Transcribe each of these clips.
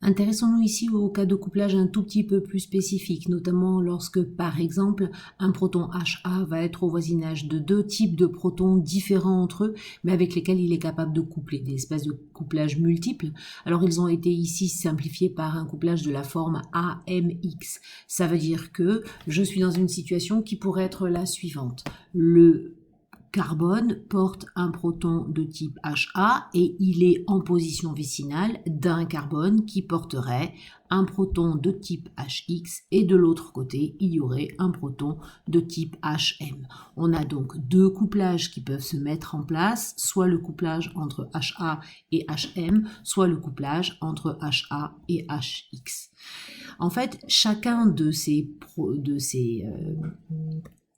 Intéressons-nous ici au cas de couplage un tout petit peu plus spécifique, notamment lorsque, par exemple, un proton HA va être au voisinage de deux types de protons différents entre eux, mais avec lesquels il est capable de coupler, des espèces de couplages multiples. Alors ils ont été ici simplifiés par un couplage de la forme AMX. Ça veut dire que je suis dans une situation qui pourrait être la suivante. Le carbone porte un proton de type HA et il est en position vicinale d'un carbone qui porterait un proton de type HX et de l'autre côté, il y aurait un proton de type HM. On a donc deux couplages qui peuvent se mettre en place, soit le couplage entre HA et HM, soit le couplage entre HA et HX. En fait, chacun de ces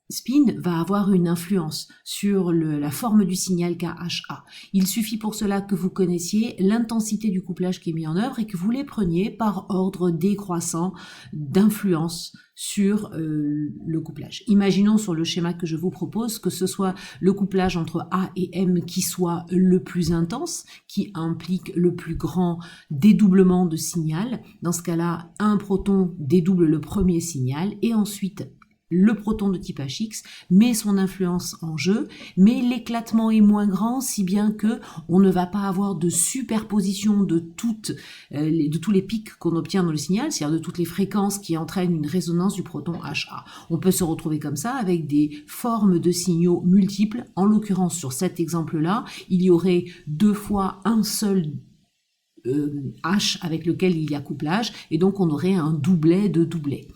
spin va avoir une influence sur la forme du signal KHA. Il suffit pour cela que vous connaissiez l'intensité du couplage qui est mis en œuvre et que vous les preniez par ordre décroissant d'influence sur le couplage. Imaginons sur le schéma que je vous propose que ce soit le couplage entre A et M qui soit le plus intense, qui implique le plus grand dédoublement de signal. Dans ce cas-là, un proton dédouble le premier signal et ensuite le proton de type HX met son influence en jeu, mais l'éclatement est moins grand, si bien que on ne va pas avoir de superposition de tous les pics qu'on obtient dans le signal, c'est-à-dire de toutes les fréquences qui entraînent une résonance du proton HA. On peut se retrouver comme ça avec des formes de signaux multiples. En l'occurrence, sur cet exemple-là, il y aurait deux fois un seul H avec lequel il y a couplage, et donc on aurait un doublet de doublet.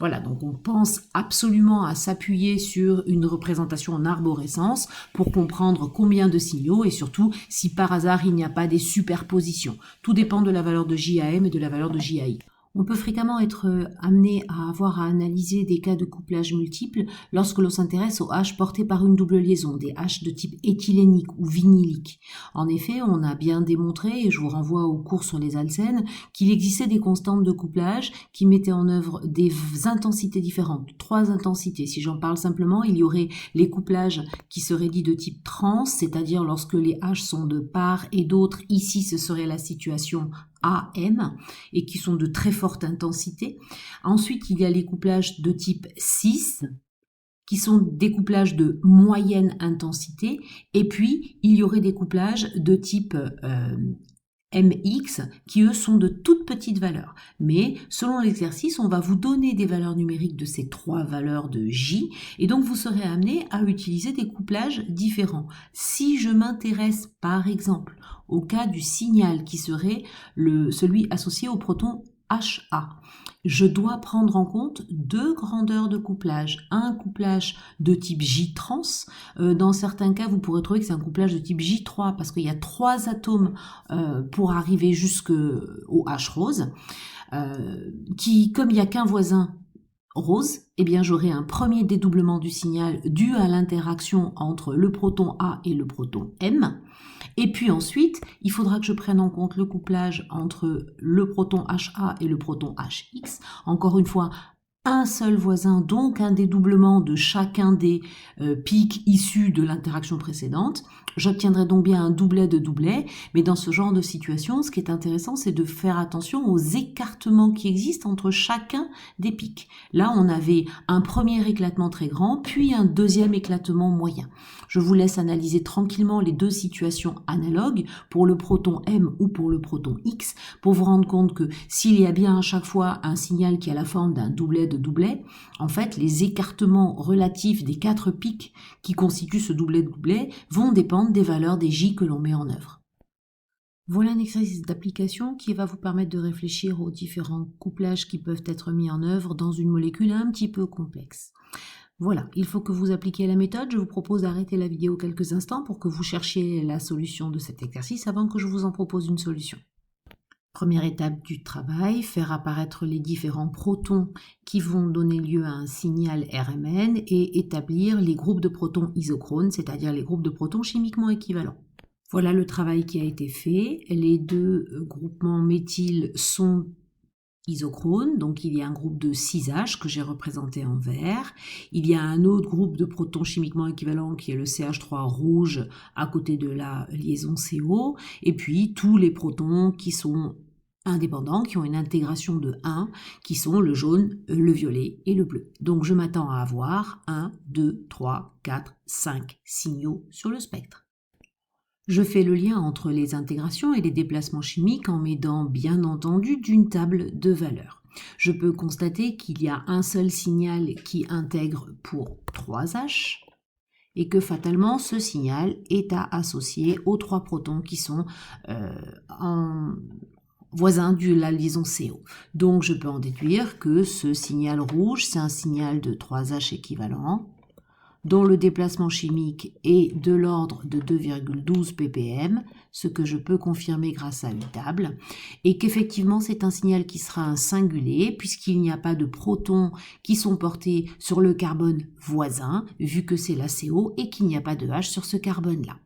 Voilà, donc on pense absolument à s'appuyer sur une représentation en arborescence pour comprendre combien de signaux et surtout si par hasard il n'y a pas des superpositions. Tout dépend de la valeur de JAM et de la valeur de JAI. On peut fréquemment être amené à avoir à analyser des cas de couplage multiples lorsque l'on s'intéresse aux H portés par une double liaison, des H de type éthylénique ou vinylique. En effet, on a bien démontré, et je vous renvoie au cours sur les alcènes, qu'il existait des constantes de couplage qui mettaient en œuvre des intensités différentes, 3 intensités. Si j'en parle simplement, il y aurait les couplages qui seraient dits de type trans, c'est-à-dire lorsque les H sont de part et d'autre. Ici, ce serait la situation AM et qui sont de très forte intensité. Ensuite, il y a les couplages de type cis qui sont des couplages de moyenne intensité et puis il y aurait des couplages de type MX qui eux sont de toutes petites valeurs. Mais selon l'exercice, on va vous donner des valeurs numériques de ces 3 valeurs de J et donc vous serez amené à utiliser des couplages différents. Si je m'intéresse par exemple au cas du signal qui serait celui associé au proton HA, je dois prendre en compte 2 grandeurs de couplage. Un couplage de type J-trans. Dans certains cas, vous pourrez trouver que c'est un couplage de type J3 parce qu'il y a 3 atomes pour arriver jusqu'au H rose. Qui, comme il n'y a qu'un voisin rose, eh bien j'aurai un premier dédoublement du signal dû à l'interaction entre le proton A et le proton M. Et puis ensuite, il faudra que je prenne en compte le couplage entre le proton HA et le proton HX. Encore une fois, un seul voisin, donc un dédoublement de chacun des pics issus de l'interaction précédente. J'obtiendrai donc bien un doublet de doublet, mais dans ce genre de situation, ce qui est intéressant, c'est de faire attention aux écartements qui existent entre chacun des pics. Là, on avait un premier éclatement très grand, puis un deuxième éclatement moyen. Je vous laisse analyser tranquillement les deux situations analogues pour le proton M ou pour le proton X pour vous rendre compte que s'il y a bien à chaque fois un signal qui a la forme d'un doublet de doublet, en fait, les écartements relatifs des 4 pics qui constituent ce doublet de doublet vont dépendre des valeurs des J que l'on met en œuvre. Voilà un exercice d'application qui va vous permettre de réfléchir aux différents couplages qui peuvent être mis en œuvre dans une molécule un petit peu complexe. Voilà, il faut que vous appliquiez la méthode. Je vous propose d'arrêter la vidéo quelques instants pour que vous cherchiez la solution de cet exercice avant que je vous en propose une solution. Première étape du travail, faire apparaître les différents protons qui vont donner lieu à un signal RMN et établir les groupes de protons isochrones, c'est-à-dire les groupes de protons chimiquement équivalents. Voilà le travail qui a été fait. Les 2 groupements méthyl sont isochrones, donc il y a un groupe de 6H que j'ai représenté en vert. Il y a un autre groupe de protons chimiquement équivalents qui est le CH3 rouge à côté de la liaison CO, et puis tous les protons qui sont indépendants qui ont une intégration de 1, qui sont le jaune, le violet et le bleu. Donc je m'attends à avoir 1, 2, 3, 4, 5 signaux sur le spectre. Je fais le lien entre les intégrations et les déplacements chimiques en m'aidant bien entendu d'une table de valeurs. Je peux constater qu'il y a un seul signal qui intègre pour 3H et que fatalement ce signal est à associer aux 3 protons qui sont voisins de la liaison CO. Donc je peux en déduire que ce signal rouge, c'est un signal de 3H équivalent, dont le déplacement chimique est de l'ordre de 2,12 ppm, ce que je peux confirmer grâce à une table, et qu'effectivement c'est un signal qui sera un singulé, puisqu'il n'y a pas de protons qui sont portés sur le carbone voisin, vu que c'est la CO, et qu'il n'y a pas de H sur ce carbone-là.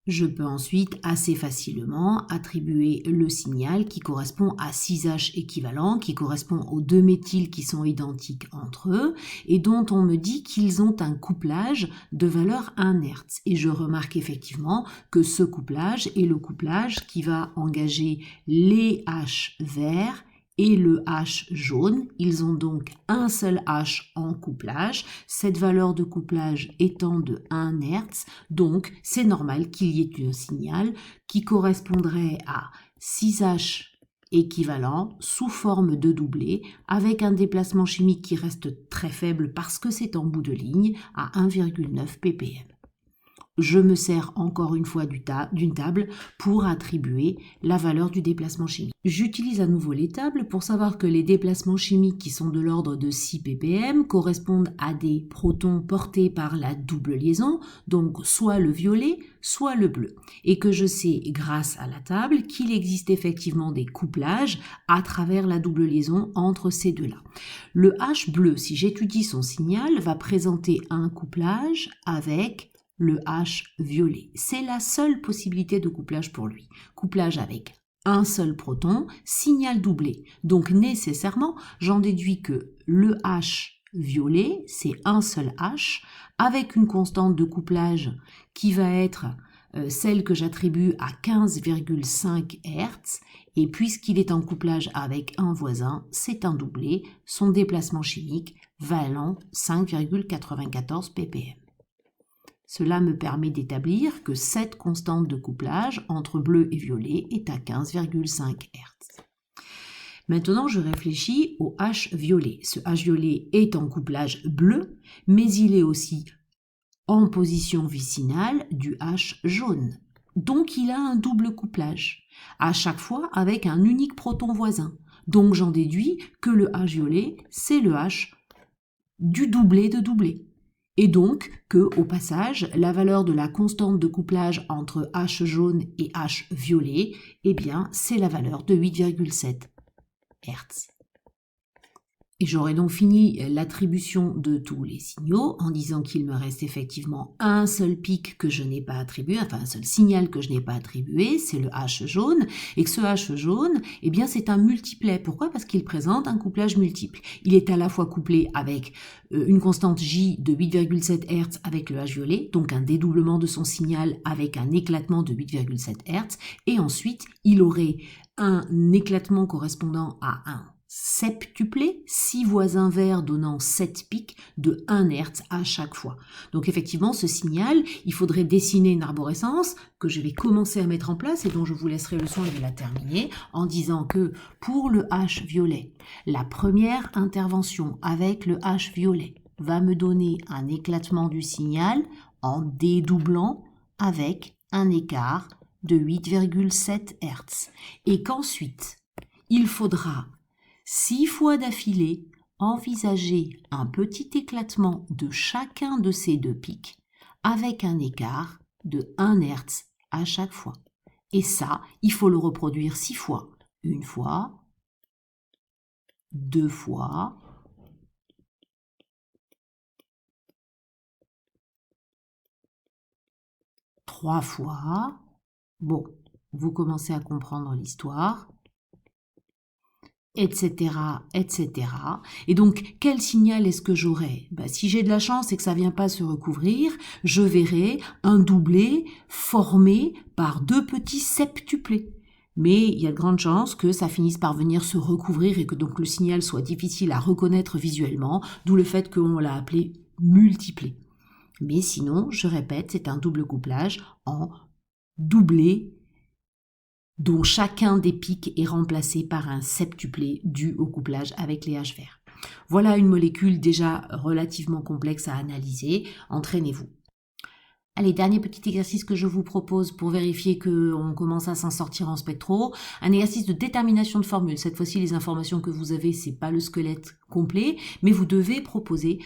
Je peux ensuite assez facilement attribuer le signal qui correspond à 6H équivalent, qui correspond aux 2 méthyls qui sont identiques entre eux et dont on me dit qu'ils ont un couplage de valeur 1 Hz. Et je remarque effectivement que ce couplage est le couplage qui va engager les H verts et le H jaune. Ils ont donc un seul H en couplage, cette valeur de couplage étant de 1 Hz, donc c'est normal qu'il y ait un signal qui correspondrait à 6H équivalent sous forme de doublé avec un déplacement chimique qui reste très faible parce que c'est en bout de ligne à 1,9 ppm. Je me sers encore une fois d'une table pour attribuer la valeur du déplacement chimique. J'utilise à nouveau les tables pour savoir que les déplacements chimiques qui sont de l'ordre de 6 ppm correspondent à des protons portés par la double liaison, donc soit le violet, soit le bleu. Et que je sais, grâce à la table, qu'il existe effectivement des couplages à travers la double liaison entre ces deux-là. Le H bleu, si j'étudie son signal, va présenter un couplage avec le H violet. C'est la seule possibilité de couplage pour lui. Couplage avec un seul proton, signal doublé. Donc nécessairement, j'en déduis que le H violet, c'est un seul H, avec une constante de couplage qui va être celle que j'attribue à 15,5 Hz, et puisqu'il est en couplage avec un voisin, c'est un doublé, son déplacement chimique valant 5,94 ppm. Cela me permet d'établir que cette constante de couplage entre bleu et violet est à 15,5 Hz. Maintenant, je réfléchis au H violet. Ce H violet est en couplage bleu, mais il est aussi en position vicinale du H jaune. Donc, il a un double couplage, à chaque fois avec un unique proton voisin. Donc, j'en déduis que le H violet, c'est le H du doublé de doublé. Et donc que, au passage, la valeur de la constante de couplage entre H jaune et H violet, eh bien, c'est la valeur de 8,7 Hz. Et j'aurai donc fini l'attribution de tous les signaux en disant qu'il me reste effectivement un seul pic que je n'ai pas attribué, enfin un seul signal que je n'ai pas attribué, c'est le H jaune, et que ce H jaune, eh bien c'est un multiplet. Pourquoi ? Parce qu'il présente un couplage multiple. Il est à la fois couplé avec une constante J de 8,7 Hz avec le H violet, donc un dédoublement de son signal avec un éclatement de 8,7 Hz, et ensuite il aurait un éclatement correspondant à un septuplé, 6 voisins verts donnant 7 pics de 1 Hz à chaque fois. Donc effectivement, ce signal, il faudrait dessiner une arborescence que je vais commencer à mettre en place et dont je vous laisserai le soin de la terminer en disant que pour le H violet, la première intervention avec le H violet va me donner un éclatement du signal en dédoublant avec un écart de 8,7 Hz et qu'ensuite, il faudra 6 fois d'affilée, envisager un petit éclatement de chacun de ces deux pics avec un écart de 1 Hz à chaque fois. Et ça, il faut le reproduire 6 fois. Une fois, 2 fois, 3 fois. Bon, vous commencez à comprendre l'histoire. Etc., etc. Et donc, quel signal est-ce que j'aurai ? Si j'ai de la chance et que ça ne vient pas se recouvrir, je verrai un doublé formé par deux petits septuplés. mais il y a de grandes chances que ça finisse par venir se recouvrir et que donc le signal soit difficile à reconnaître visuellement, d'où le fait qu'on l'a appelé multiplé. Mais sinon, je répète, c'est un double couplage en doublé dont chacun des pics est remplacé par un septuplé dû au couplage avec les H verts. Voilà une molécule déjà relativement complexe à analyser. Entraînez-vous. Allez, dernier petit exercice que je vous propose pour vérifier qu'on commence à s'en sortir en spectro. Un exercice de détermination de formule. Cette fois-ci, les informations que vous avez, c'est pas le squelette complet, mais vous devez proposer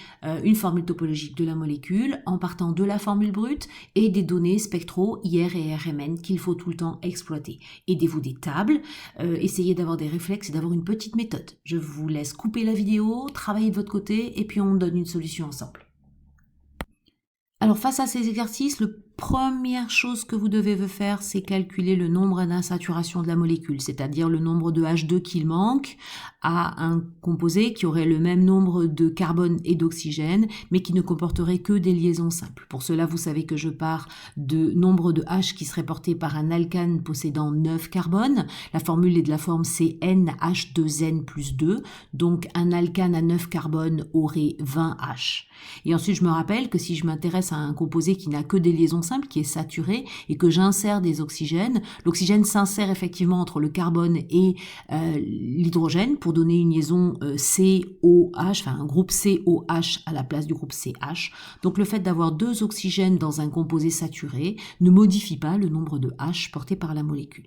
une formule topologique de la molécule en partant de la formule brute et des données spectro, IR et RMN qu'il faut tout le temps exploiter. Aidez-vous des tables, essayez d'avoir des réflexes et d'avoir une petite méthode. Je vous laisse couper la vidéo, travailler de votre côté et puis on donne une solution ensemble. Alors face à ces exercices, la première chose que vous devez faire, c'est calculer le nombre d'insaturations de la molécule, c'est-à-dire le nombre de H2 qu'il manque à un composé qui aurait le même nombre de carbone et d'oxygène, mais qui ne comporterait que des liaisons simples. Pour cela, vous savez que je pars de nombre de H qui serait porté par un alcane possédant 9 carbones. La formule est de la forme CnH2n plus 2, donc un alcane à 9 carbones aurait 20 H. Et ensuite, je me rappelle que si je m'intéresse à un composé qui n'a que des liaisons simples, qui est saturé, et que j'insère des oxygènes, l'oxygène s'insère effectivement entre le carbone et l'hydrogène pour donner une liaison COH, enfin un groupe COH à la place du groupe CH. Donc le fait d'avoir 2 oxygènes dans un composé saturé ne modifie pas le nombre de H porté par la molécule.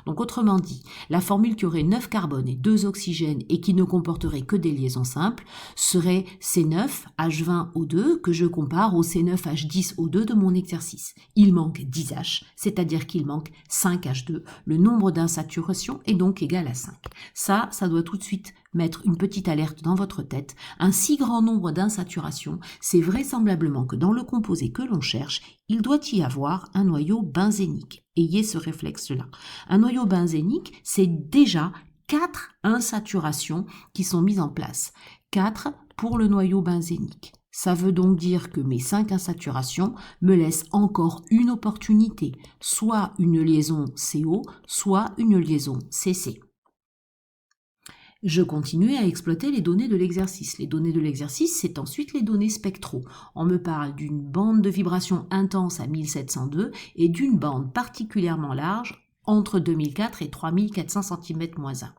Donc autrement dit, la formule qui aurait 9 carbones et 2 oxygènes et qui ne comporterait que des liaisons simples serait C9H20O2 que je compare au C9H10O2 de mon exercice. Il manque 10 H, c'est-à-dire qu'il manque 5 H2. Le nombre d'insaturations est donc égal à 5. Ça doit tout de suite mettre une petite alerte dans votre tête. Un si grand nombre d'insaturations, c'est vraisemblablement que dans le composé que l'on cherche, il doit y avoir un noyau benzénique. Ayez ce réflexe-là. Un noyau benzénique, c'est déjà 4 insaturations qui sont mises en place. 4 pour le noyau benzénique. Ça veut donc dire que mes 5 insaturations me laissent encore une opportunité, soit une liaison CO, soit une liaison CC. Je continue à exploiter les données de l'exercice. Les données de l'exercice, c'est ensuite les données spectro. On me parle d'une bande de vibration intense à 1702 et d'une bande particulièrement large entre 2004 et 3400 cm-1.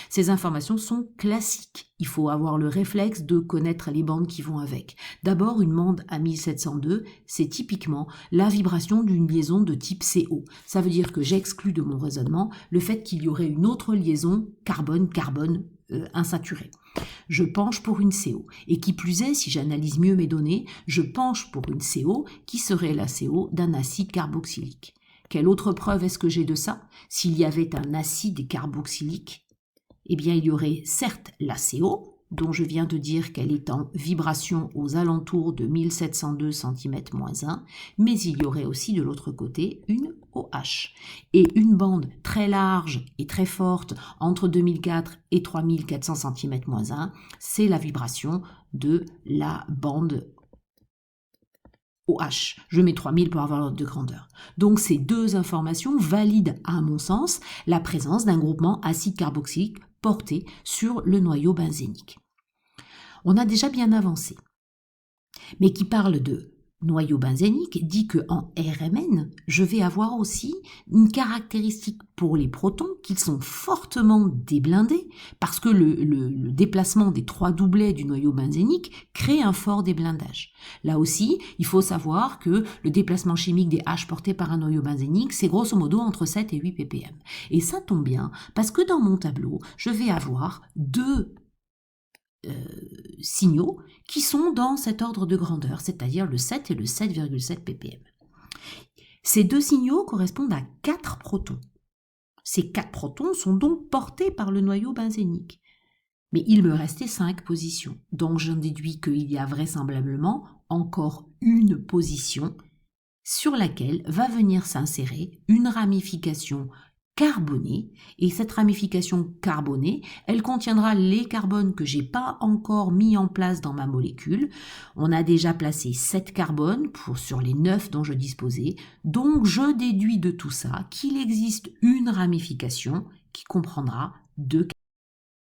Ces informations sont classiques. Il faut avoir le réflexe de connaître les bandes qui vont avec. D'abord, une bande à 1702, c'est typiquement la vibration d'une liaison de type CO. Ça veut dire que j'exclus de mon raisonnement le fait qu'il y aurait une autre liaison carbone-carbone insaturée. Je penche pour une CO. Et qui plus est, si j'analyse mieux mes données, je penche pour une CO qui serait la CO d'un acide carboxylique. Quelle autre preuve est-ce que j'ai de ça? S'il y avait un acide carboxylique, eh bien, il y aurait certes la CO, dont je viens de dire qu'elle est en vibration aux alentours de 1702 cm-1, mais il y aurait aussi de l'autre côté une OH. Et une bande très large et très forte entre 2004 et 3400 cm-1, c'est la vibration de la bande OH. Je mets 3000 pour avoir l'ordre de grandeur. Donc ces deux informations valident, à mon sens, la présence d'un groupement acide carboxylique porté sur le noyau benzénique. On a déjà bien avancé. Mais qui parle de noyau benzénique dit qu'en RMN, je vais avoir aussi une caractéristique pour les protons qu'ils sont fortement déblindés parce que le déplacement des 3 doublets du noyau benzénique crée un fort déblindage. Là aussi, il faut savoir que le déplacement chimique des H portés par un noyau benzénique, c'est grosso modo entre 7 et 8 ppm. Et ça tombe bien parce que dans mon tableau, je vais avoir 2 signaux qui sont dans cet ordre de grandeur, c'est-à-dire le 7 et le 7,7 ppm. Ces 2 signaux correspondent à 4 protons. Ces 4 protons sont donc portés par le noyau benzénique. Mais il me restait 5 positions, donc j'en déduis qu'il y a vraisemblablement encore une position sur laquelle va venir s'insérer une ramification carbonée, et cette ramification carbonée, elle contiendra les carbones que j'ai pas encore mis en place dans ma molécule. On a déjà placé 7 carbones sur les 9 dont je disposais, donc je déduis de tout ça qu'il existe une ramification qui comprendra 2 carbones.